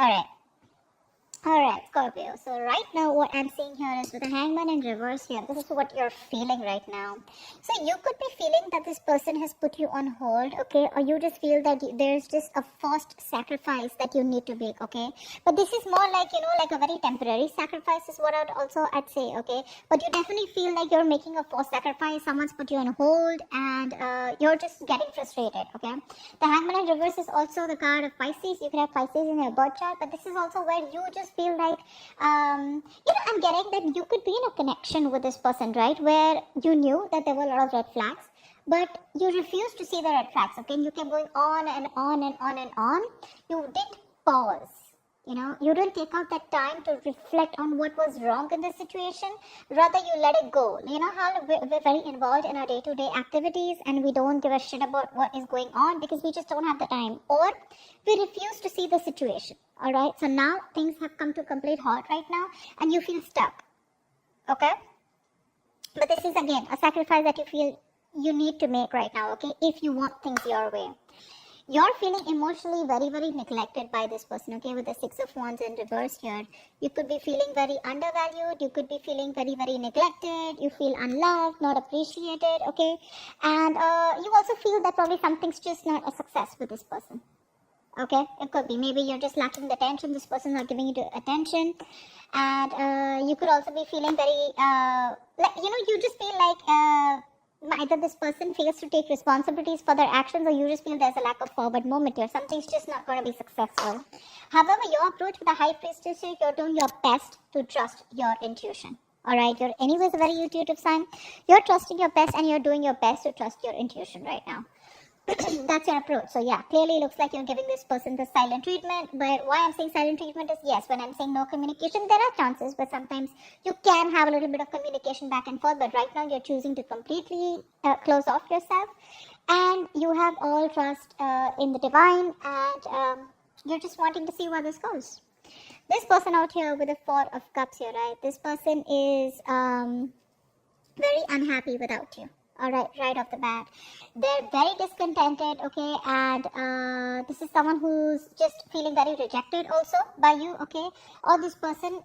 Alright. Alright, Scorpio. So right now what I'm seeing here is with the hangman in reverse here, this is what you're feeling right now. So you could be feeling that this person has put you on hold, okay? Or you just feel that there's just a forced sacrifice that you need to make, okay? But this is more like, like a very temporary sacrifice is what I'd say, okay? But you definitely feel like you're making a forced sacrifice, someone's put you on hold, and you're just getting frustrated, okay? The hangman in reverse is also the card of Pisces. You can have Pisces in your birth chart, but this is also where you just feel like, I'm getting that you could be in a connection with this person, right? Where you knew that there were a lot of red flags, but you refused to see the red flags, okay? You kept going on and on and on and on. You did pause. You didn't take out that time to reflect on what was wrong in the situation. Rather, you let it go. You know how we're very involved in our day-to-day activities and we don't give a shit about what is going on because we just don't have the time. Or we refuse to see the situation. Alright, so now things have come to complete halt right now and you feel stuck. Okay? But this is again a sacrifice that you feel you need to make right now, okay? If you want things your way. You're feeling emotionally very, very neglected by this person, okay? With the Six of Wands in reverse here. You could be feeling very undervalued. You could be feeling very, very neglected. You feel unloved, not appreciated, okay? And you also feel that probably something's just not a success with this person. Okay, it could be. Maybe you're just lacking the attention. This person's not giving you attention. And you could also be feeling very, you just feel like either this person fails to take responsibilities for their actions or you just feel there's a lack of forward movement here. Something's just not going to be successful. However, your approach with the High Priestess here, you're doing your best to trust your intuition. Alright, you're anyways a very intuitive sign. You're trusting your best and you're doing your best to trust your intuition right now. That's your approach. So yeah, clearly looks like you're giving this person the silent treatment. But why I'm saying silent treatment is, yes, when I'm saying no communication, there are chances, but sometimes you can have a little bit of communication back and forth. But right now you're choosing to completely close off yourself, and you have all trust in the divine, and you're just wanting to see where this goes. This person out here with the Four of Cups here, right? This person is very unhappy without you. Alright, right off the bat. They're very discontented, okay, and this is someone who's just feeling very rejected also by you, okay, or this person,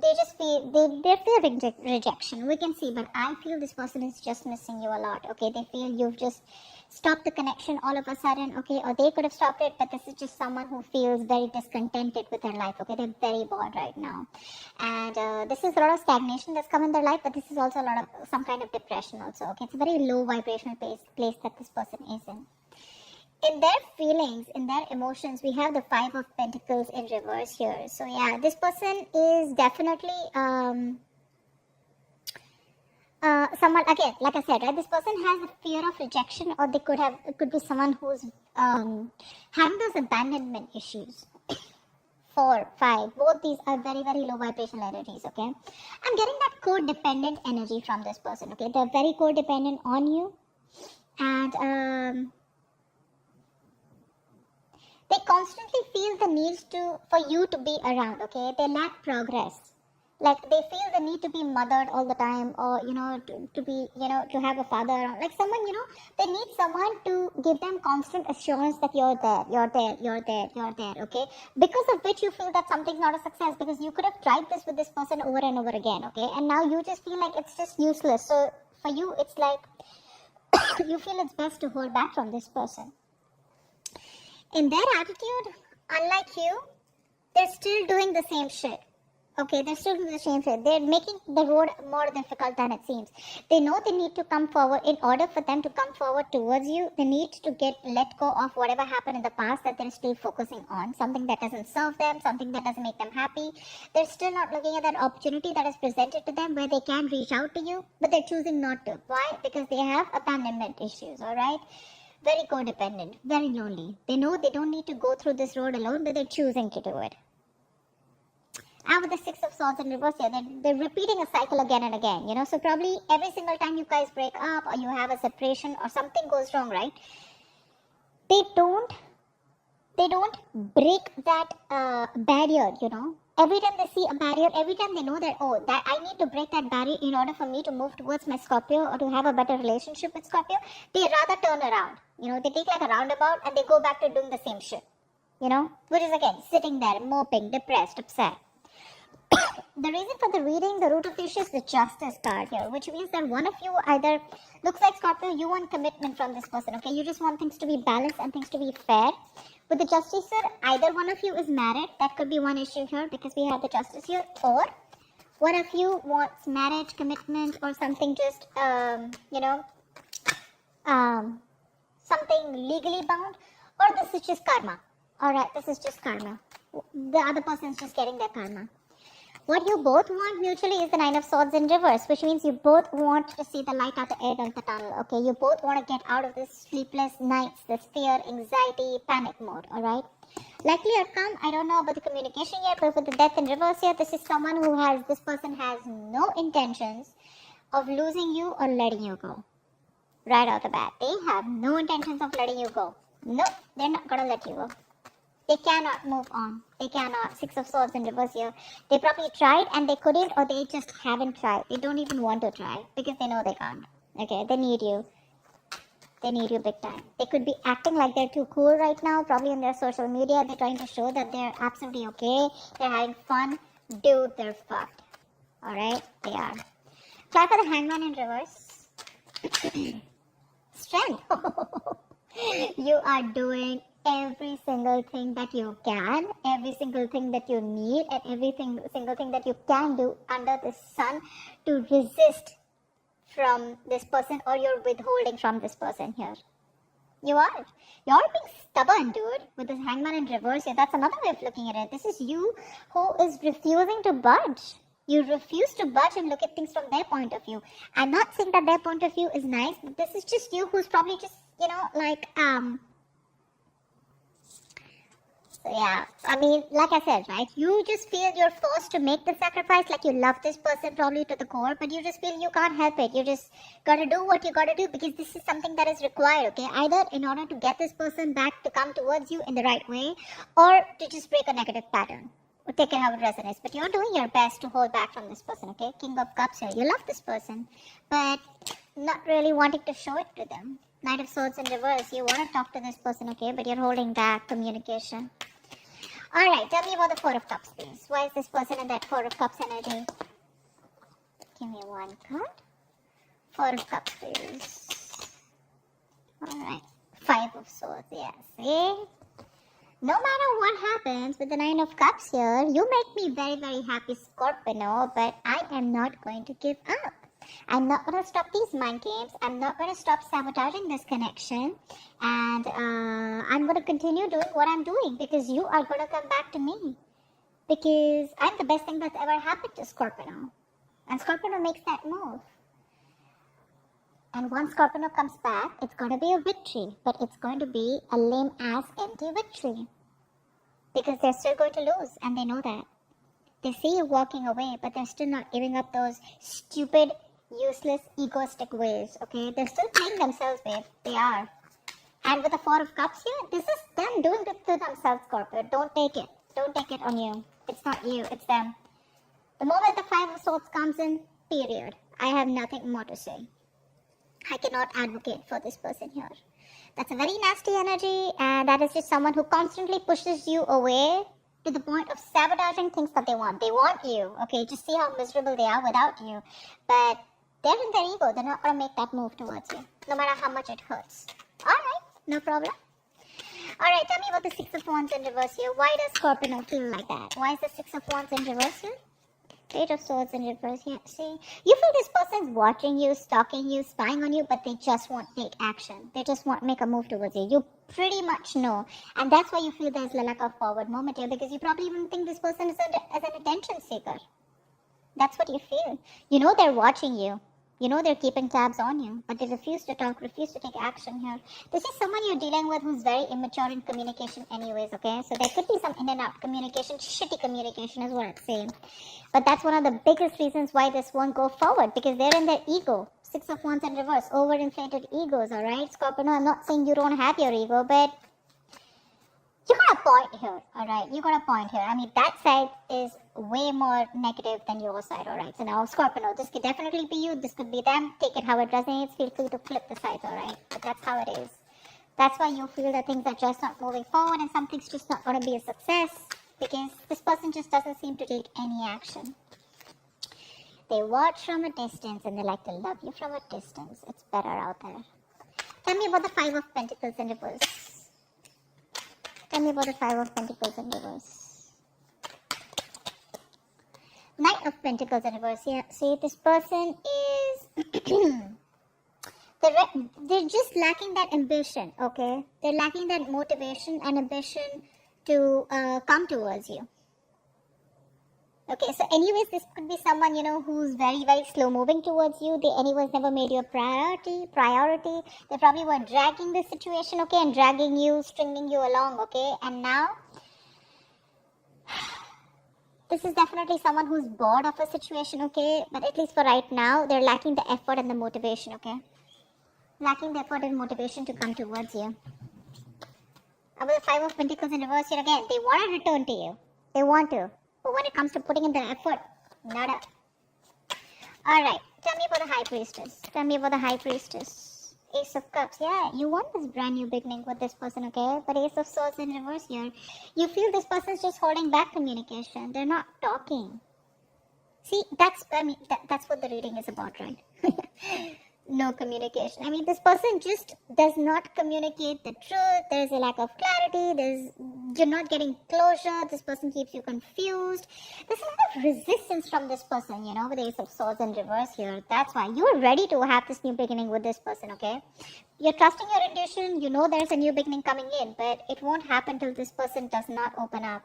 they just feel, they're feeling rejection, we can see, but I feel this person is just missing you a lot, okay, they feel you've just stopped the connection all of a sudden, okay, or they could have stopped it, but this is just someone who feels very discontented with their life, okay, they're very bored right now, and this is a lot of stagnation that's come in their life, but this is also a lot of some kind of depression also, okay, it's a very low vibrational place that this person is in. In their feelings, in their emotions, we have the Five of Pentacles in reverse here, so yeah, this person is definitely someone, again, like I said, right, this person has a fear of rejection, or it could be someone who's having those abandonment issues. 4, 5, both these are very, very low vibrational energies, okay? I'm getting that codependent energy from this person, okay? They're very codependent on you, and they constantly feel the need for you to be around, okay? They lack progress. Like, they feel the need to be mothered all the time, or, to be, to have a father around. Like, someone, they need someone to give them constant assurance that you're there, okay? Because of which you feel that something's not a success, because you could have tried this with this person over and over again, okay? And now you just feel like it's just useless. So, for you, it's like, you feel it's best to hold back from this person. In their attitude, unlike you, they're still doing the same shit. Okay, they're still doing the same shit. They're making the road more difficult than it seems. They know they need to come forward. In order for them to come forward towards you, they need to let go of whatever happened in the past that they're still focusing on. Something that doesn't serve them, something that doesn't make them happy. They're still not looking at that opportunity that is presented to them where they can reach out to you, but they're choosing not to. Why? Because they have abandonment issues, alright? Very codependent, very lonely. They know they don't need to go through this road alone, but they're choosing to do it. And with the Six of Swords in reverse here, they're repeating a cycle again and again, so probably every single time you guys break up or you have a separation or something goes wrong, right, they don't break that barrier, Every time they see a barrier, every time they know that, that I need to break that barrier in order for me to move towards my Scorpio or to have a better relationship with Scorpio, they rather turn around. They take like a roundabout and they go back to doing the same shit. which is again sitting there, moping, depressed, upset. The reason for the reading, the root of the issue is the Justice card here, which means that one of you either, looks like Scorpio, you want commitment from this person, okay? You just want things to be balanced and things to be fair. With the Justice here, either one of you is married. That could be one issue here because we have the Justice here. Or one of you wants marriage, commitment, or something just, something legally bound. Or this is just karma. Alright, this is just karma. The other person is just getting their karma. What you both want mutually is the Nine of Swords in reverse, which means you both want to see the light at the end of the tunnel, okay? You both want to get out of this sleepless nights, this fear, anxiety, panic mode, alright? Likely outcome, I don't know about the communication yet, but with the Death in reverse here, this is someone who has, this person has no intentions of losing you or letting you go. Right out the bat. They have no intentions of letting you go. No, they're not going to let you go. They cannot move on. They cannot. Six of Swords in reverse here. They probably tried and they couldn't, or they just haven't tried. They don't even want to try because they know they can't. Okay, they need you. They need you big time. They could be acting like they're too cool right now. Probably on their social media, they're trying to show that they're absolutely okay. They're having fun. Dude, they're fucked. Alright, they are. Try for the Hangman in reverse. Strength. You are doing every single thing that you can, every single thing that you need, and every single thing that you can do under the sun to resist from this person, or you're withholding from this person here. You are. You're being stubborn, dude. With this Hangman in reverse here, that's another way of looking at it. This is you who is refusing to budge. You refuse to budge and look at things from their point of view. I'm not saying that their point of view is nice, but this is just you who's probably just, So yeah, I mean, like I said, right, you just feel you're forced to make the sacrifice, like you love this person probably to the core, but you just feel you can't help it. You just gotta do what you gotta do because this is something that is required, okay? Either in order to get this person back to come towards you in the right way, or to just break a negative pattern, or take it how it resonates. But you're doing your best to hold back from this person, okay? King of Cups here. You love this person, but not really wanting to show it to them. Knight of Swords in reverse. You want to talk to this person, okay? But you're holding back communication. Alright, tell me about the Four of Cups, please. Why is this person in that Four of Cups energy? Give me one card. Four of Cups, please. Alright. Five of Swords, yes. See? No matter what happens with the Nine of Cups here, you make me very, very happy, Scorpio, but I am not going to give up. I'm not going to stop these mind games. I'm not going to stop sabotaging this connection. And I'm going to continue doing what I'm doing because you are going to come back to me. Because I'm the best thing that's ever happened to Scorpio. And Scorpio makes that move. And once Scorpio comes back, it's going to be a victory. But it's going to be a lame-ass empty victory. Because they're still going to lose. And they know that. They see you walking away, but they're still not giving up those stupid, useless, egoistic ways, okay? They're still playing themselves, babe. They are. And with the Four of Cups here, this is them doing it to themselves, Scorpio. Don't take it. Don't take it on you. It's not you. It's them. The moment the Five of Swords comes in, period. I have nothing more to say. I cannot advocate for this person here. That's a very nasty energy, and that is just someone who constantly pushes you away to the point of sabotaging things that they want. They want you, okay? Just see how miserable they are without you. But they're in their ego. They're not going to make that move towards you, no matter how much it hurts. Alright, no problem. Alright, tell me about the Six of Wands in reverse here. Why does Scorpio feel like that? Why is the Six of Wands in reverse here? Page of Swords in reverse here. See, you feel this person's watching you, stalking you, spying on you, but they just won't take action. They just won't make a move towards you. You pretty much know. And that's why you feel there's like a forward moment here, because you probably even think this person is as an attention seeker. That's what you feel. You know they're watching you. You know they're keeping tabs on you, but they refuse to talk, refuse to take action here. This is someone you're dealing with who's very immature in communication anyways, okay? So there could be some in and out communication, shitty communication is what I'm saying. But that's one of the biggest reasons why this won't go forward, because they're in their ego. Six of Wands in reverse, overinflated egos, alright? Scorpio, no, I'm not saying you don't have your ego, but you got a point here, alright? You got a point here. I mean, that side is way more negative than your side, alright? So now, Scorpio, this could definitely be you, this could be them. Take it how it resonates. Feel free to flip the sides, alright? But that's how it is. That's why you feel that things are just not moving forward and something's just not going to be a success, because this person just doesn't seem to take any action. They watch from a distance and they like to love you from a distance. It's better out there. Tell me about the Five of Pentacles in reverse. Tell me about the Five of Pentacles in reverse. Knight of Pentacles in reverse. Yeah, see, this person is... they're just lacking that ambition, okay? They're lacking that motivation and ambition to come towards you. Okay, so anyways, this could be someone, who's very, very slow moving towards you. They anyways never made you a priority. They probably were dragging the situation, okay, and dragging you, stringing you along, okay? And now, this is definitely someone who's bored of a situation, okay? But at least for right now, they're lacking the effort and the motivation, okay? Lacking the effort and motivation to come towards you. About the Five of Pentacles in reverse here again, they want to return to you. They want to. But when it comes to putting in the effort, nada. Alright, tell me about the High Priestess. Tell me about the High Priestess. Ace of Cups. Yeah, you want this brand new beginning with this person, okay? But Ace of Swords in reverse here. You feel this person's just holding back communication. They're not talking. See, that's what the reading is about, right? No communication. I mean, this person just does not communicate the truth. There's a lack of clarity. You're not getting closure. This person keeps you confused. There's a lot of resistance from this person, with the Ace of Swords in reverse here. That's why you're ready to have this new beginning with this person, okay? You're trusting your intuition. You know there's a new beginning coming in, but it won't happen till this person does not open up.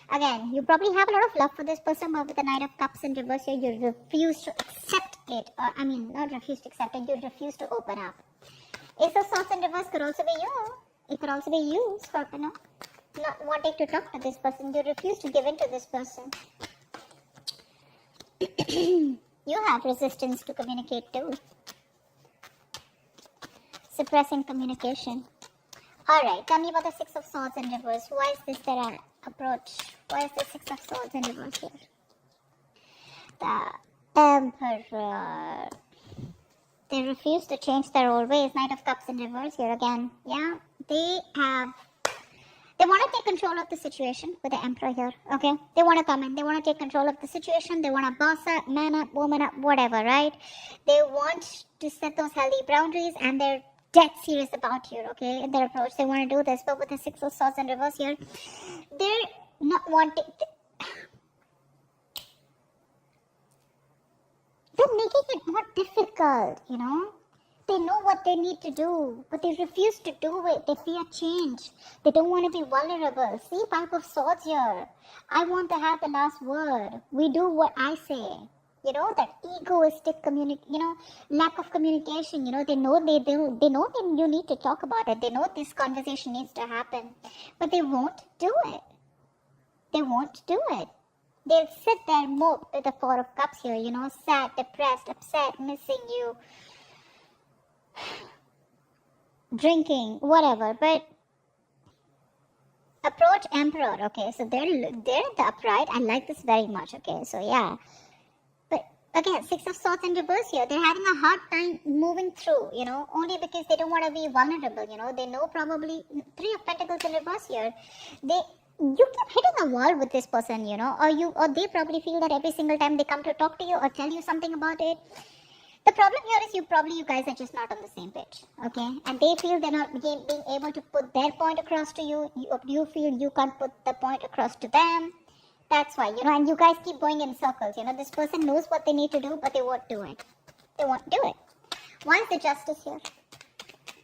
Again, you probably have a lot of love for this person, but with the Knight of Cups in reverse here, you refuse to accept it. Not refuse to accept it, you refuse to open up. Ace of Swords in reverse could also be you. It could also be you, Scorpio. Not wanting to talk to this person, you refuse to give in to this person. You have resistance to communicate too. Suppressing communication. Alright, tell me about the Six of Swords in reverse. Why is this their approach? Why is the Six of Swords in reverse here? The Emperor. They refuse to change their old ways. Knight of Cups in reverse here again. Yeah, they want to take control of the situation with the Emperor here, okay? They want to come in. They want to take control of the situation. They want to boss up, man up, woman up, whatever, right? They want to set those healthy boundaries, and they're dead serious about you, okay? In their approach, they want to do this. But with the Six of Swords in reverse here, they're not wanting... They're making it more difficult, They know what they need to do, but they refuse to do it. They fear change. They don't want to be vulnerable. See, Five of Swords here. I want to have the last word. We do what I say. That egoistic lack of communication. They know you need to talk about it. They know this conversation needs to happen, but they won't do it. They won't do it. They'll sit there, mope with the Four of Cups here, sad, depressed, upset, missing you, drinking, whatever. But approach Emperor, okay? So they're in the upright. I like this very much, okay? So yeah. But again, Six of Swords in reverse here. They're having a hard time moving through, only because they don't want to be vulnerable, They know probably Three of Pentacles in reverse here. You keep hitting a wall with this person, or they probably feel that every single time they come to talk to you or tell you something about it. The problem here is you guys are just not on the same page, okay? And they feel they're not being able to put their point across to you. You feel you can't put the point across to them. That's why, and you guys keep going in circles, This person knows what they need to do, but they won't do it. They won't do it. Why is the Justice here?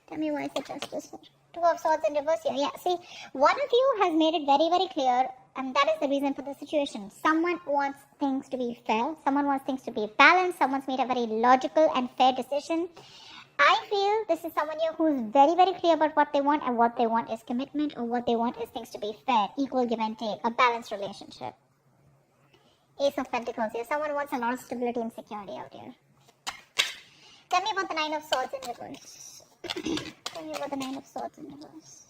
Tell me why is the Justice here? Two of Swords in reverse here. Yeah, see, one of you has made it very, very clear, and that is the reason for the situation. Someone wants things to be fair. Someone wants things to be balanced. Someone's made a very logical and fair decision. I feel this is someone here who is very, very clear about what they want, and what they want is commitment, or what they want is things to be fair, equal give and take, a balanced relationship. Ace of Pentacles here. Someone wants a lot of stability and security out here. Tell me about the Nine of Swords in reverse. Tell me about the Nine of Swords in reverse.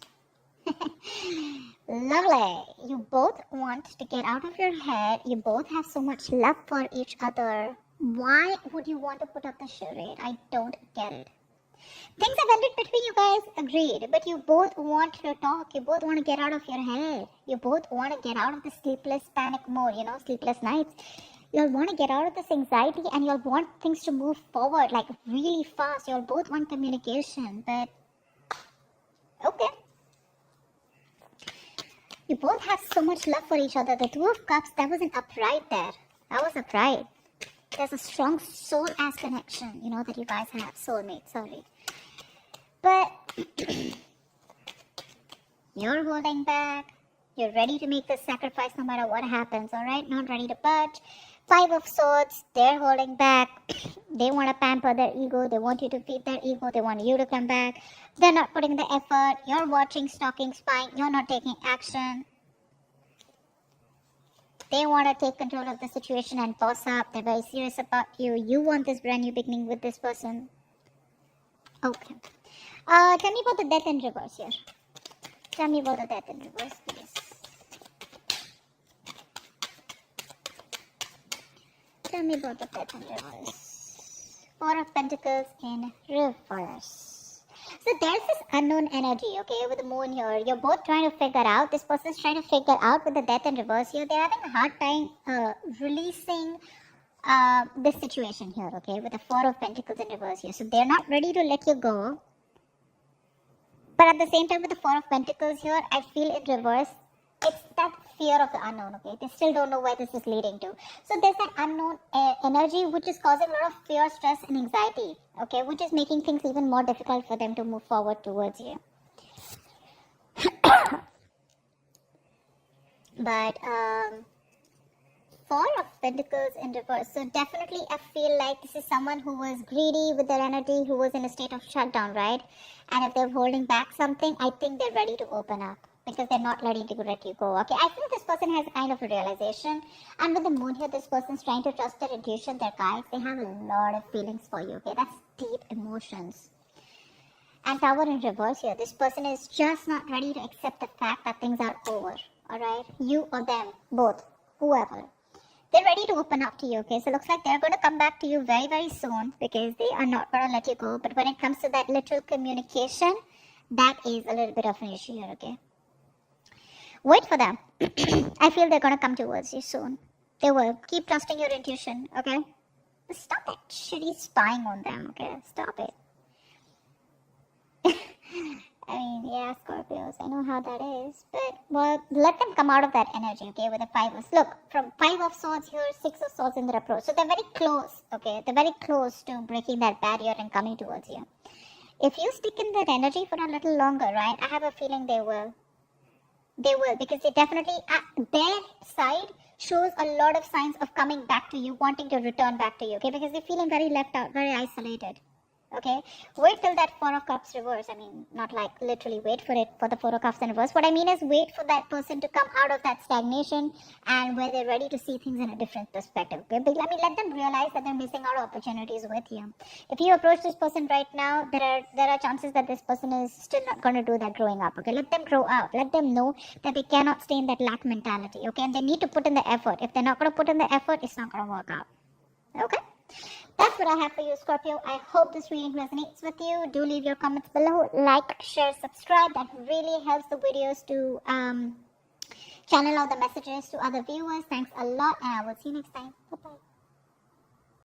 Lovely. You both want to get out of your head. You both have so much love for each other. Why would you want to put up the charade? I don't get it. Things have ended between you guys, agreed. But you both want to talk. You both want to get out of your head. You both want to get out of the sleepless panic mode, sleepless nights. You'll want to get out of this anxiety and you'll want things to move forward like really fast. You'll both want communication, but okay. You both have so much love for each other. The Two of Cups, that was an upright there. That was upright. There's a strong soul-ass connection, that you guys have. Soulmate, sorry. But you're holding back. You're ready to make this sacrifice no matter what happens, alright? Not ready to budge. Five of Swords, they're holding back. They want to pamper their ego. They want you to feed their ego. They want you to come back. They're not putting the effort. You're watching, stalking, spying. You're not taking action. They want to take control of the situation and boss up. They're very serious about you. You want this brand new beginning with this person. Okay. Tell me about the Death in reverse here. Tell me about the Death in reverse, please. Tell me about the Death in reverse. Four of Pentacles in reverse. So there's this unknown energy, okay, with the moon here. You're both trying to figure out, this person's trying to figure out with the Death in reverse here. They're having a hard time releasing this situation here, okay, with the Four of Pentacles in reverse here. So they're not ready to let you go. But at the same time with the Four of Pentacles here, I feel in reverse, it's that fear of the unknown, okay? They still don't know where this is leading to. So there's that unknown energy which is causing a lot of fear, stress and anxiety, okay? Which is making things even more difficult for them to move forward towards you. But, Four of Pentacles in reverse. So definitely I feel like this is someone who was greedy with their energy, who was in a state of shutdown, right? And if they're holding back something, I think they're ready to open up. Because they're not ready to let you go. Okay, I think this person has a kind of a realization. And with the moon here, this person's trying to trust their intuition, their guides. They have a lot of feelings for you. Okay, that's deep emotions. And Tower in reverse here. This person is just not ready to accept the fact that things are over. Alright, you or them, both, whoever. They're ready to open up to you. Okay, so it looks like they're going to come back to you very, very soon. Because they are not going to let you go. But when it comes to that literal communication, that is a little bit of an issue here. Okay. Wait for them. I feel they're going to come towards you soon. They will. Keep trusting your intuition, okay? Stop that shitty spying on them, okay? Stop it. I mean, yeah, Scorpios, I know how that is. But, well, let them come out of that energy, okay, with the Five of... Look, from Five of Swords here, Six of Swords in their approach. So they're very close, okay? They're very close to breaking that barrier and coming towards you. If you stick in that energy for a little longer, right, I have a feeling they will. They will, because they definitely, their side shows a lot of signs of coming back to you, wanting to return back to you, okay, because they're feeling very left out, very isolated, okay. Wait till that Four of Cups reverse. I mean, not like literally wait for it for the Four of Cups in reverse. What I mean is wait for that person to come out of that stagnation and where they're ready to see things in a different perspective, okay. But I mean, let them realize that they're missing out opportunities with you. If you approach this person right now, there are chances that this person is still not going to do that growing up, okay. Let them grow out. Let them know that they cannot stay in that lack mentality, okay, and they need to put in the effort. If they're not going to put in the effort, it's not going to work out, okay. That's what I have for you, Scorpio. I hope this reading resonates with you. Do leave your comments below. Like, share, subscribe. That really helps the videos to channel out the messages to other viewers. Thanks a lot, and I will see you next time. Bye-bye.